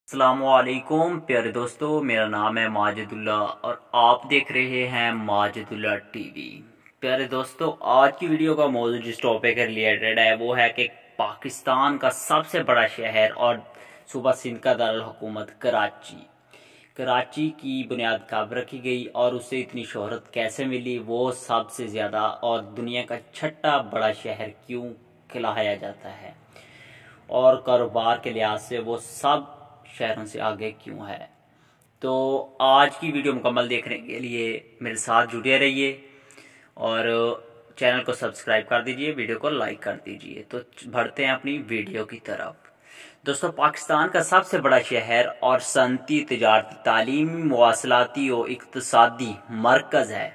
السلام علیکم پیارے دوستو، میرا نام ہے ماجد اللہ اور آپ دیکھ رہے ہیں ماجد اللہ ٹی وی۔ پیارے دوستو، آج کی ویڈیو کا موضوع جس ٹاپک کے ریلیٹڈ ہے وہ ہے کہ پاکستان کا سب سے بڑا شہر اور صوبہ سندھ کا دارالحکومت کراچی کی بنیاد کب رکھی گئی اور اسے اتنی شہرت کیسے ملی، وہ سب سے زیادہ اور دنیا کا چھٹا بڑا شہر کیوں کہلایا جاتا ہے، اور کاروبار کے لحاظ سے وہ سب شہروں سے آگے کیوں ہے۔ تو آج کی ویڈیو مکمل دیکھنے کے لیے میرے ساتھ جڑے رہیے اور چینل کو سبسکرائب کر دیجئے، ویڈیو کو لائک کر دیجئے۔ تو بڑھتے ہیں اپنی ویڈیو کی طرف۔ دوستو، پاکستان کا سب سے بڑا شہر اور صنعتی، تجارتی، تعلیمی، مواصلاتی اور اقتصادی مرکز ہے۔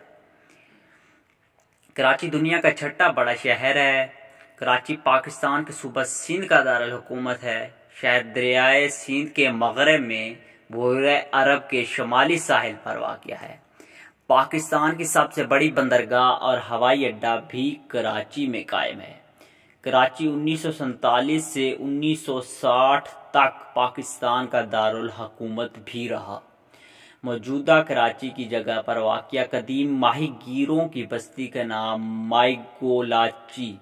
کراچی دنیا کا چھٹا بڑا شہر ہے۔ کراچی پاکستان کے صوبہ سندھ کا دارالحکومت ہے۔ شہر دریائے سندھ کے مغرب میں بحیرہ عرب کے شمالی ساحل پر واقع ہے۔ پاکستان کی سب سے بڑی بندرگاہ اور ہوائی اڈہ بھی کراچی میں قائم ہے۔ کراچی 1947 سے 1960 تک پاکستان کا دارالحکومت بھی رہا۔ موجودہ کراچی کی جگہ پر واقع قدیم ماہی گیروں کی بستی کا نام مائیگولاچی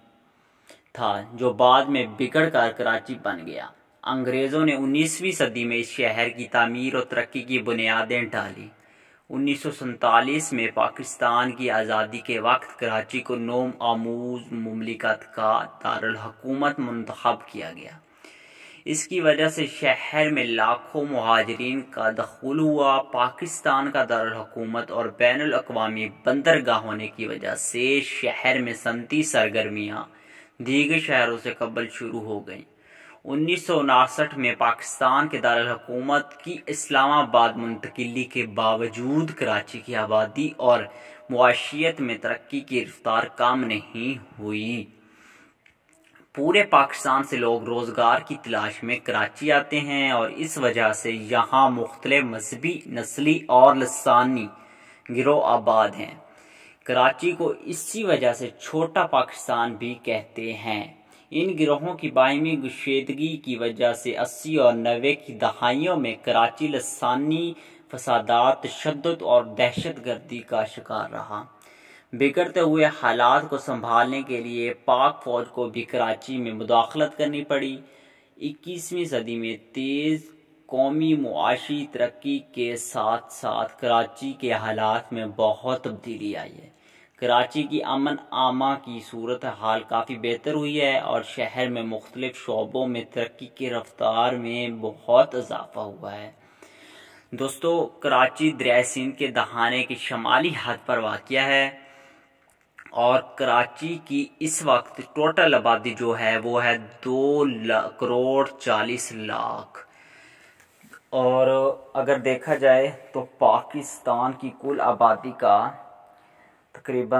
تھا، جو بعد میں بگڑ کر کراچی بن گیا۔ انگریزوں نے 19ویں صدی میں اس شہر کی تعمیر اور ترقی کی بنیادیں ڈالیں۔ 1947 میں پاکستان کی آزادی کے وقت کراچی کو نو آموز مملکت کا دارالحکومت منتخب کیا گیا۔ اس کی وجہ سے شہر میں لاکھوں مہاجرین کا دخول ہوا۔ پاکستان کا دارالحکومت اور بین الاقوامی بندرگاہ ہونے کی وجہ سے شہر میں صنعتی سرگرمیاں دیگر شہروں سے قبل شروع ہو گئیں۔ 1959 میں پاکستان کے دارالحکومت کی اسلام آباد منتقلی کے باوجود کراچی کی آبادی اور معیشت میں ترقی کی رفتار کم نہیں ہوئی۔ پورے پاکستان سے لوگ روزگار کی تلاش میں کراچی آتے ہیں اور اس وجہ سے یہاں مختلف مذہبی، نسلی اور لسانی گروہ آباد ہیں۔ کراچی کو اسی وجہ سے چھوٹا پاکستان بھی کہتے ہیں۔ ان گروہوں کی باہمی کشیدگی کی وجہ سے 80 اور 90 کی دہائیوں میں کراچی لسانی فسادات، تشدد اور دہشت گردی کا شکار رہا۔ بگڑتے ہوئے حالات کو سنبھالنے کے لیے پاک فوج کو بھی کراچی میں مداخلت کرنی پڑی۔ 21ویں صدی میں تیز قومی معاشی ترقی کے ساتھ ساتھ کراچی کے حالات میں بہت تبدیلی آئی ہے۔ کراچی کی امن عامہ کی صورتحال کافی بہتر ہوئی ہے اور شہر میں مختلف شعبوں میں ترقی کی رفتار میں بہت اضافہ ہوا ہے۔ دوستو، کراچی دریائے سندھ کے دہانے کی شمالی حد پر واقع ہے اور کراچی کی اس وقت ٹوٹل آبادی جو ہے وہ ہے 2,40,00,000۔ اور اگر دیکھا جائے تو پاکستان کی کل آبادی کا تقریباً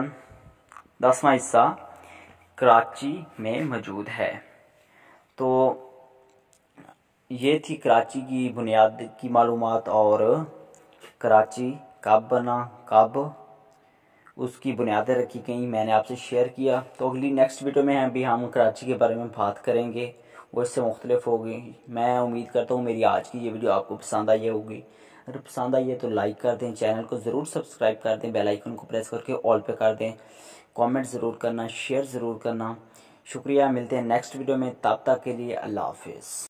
10واں حصہ کراچی میں موجود ہے۔ تو یہ تھی کراچی کی بنیاد کی معلومات اور کراچی کب بنا، کب اس کی بنیادیں رکھی گئیں، میں نے آپ سے شیئر کیا۔ تو اگلی نیکسٹ ویڈیو میں ہم کراچی کے بارے میں بات کریں گے، وہ اس سے مختلف ہوگی۔ میں امید کرتا ہوں میری آج کی یہ ویڈیو آپ کو پسند آئی ہوگی۔ اگر پسند آئی ہے تو لائک کر دیں، چینل کو ضرور سبسکرائب کر دیں، بیل آئیکن کو پریس کر کے آل پہ کر دیں، کامنٹ ضرور کرنا، شیئر ضرور کرنا۔ شکریہ، ملتے ہیں نیکسٹ ویڈیو میں، تب تک کے لیے اللہ حافظ۔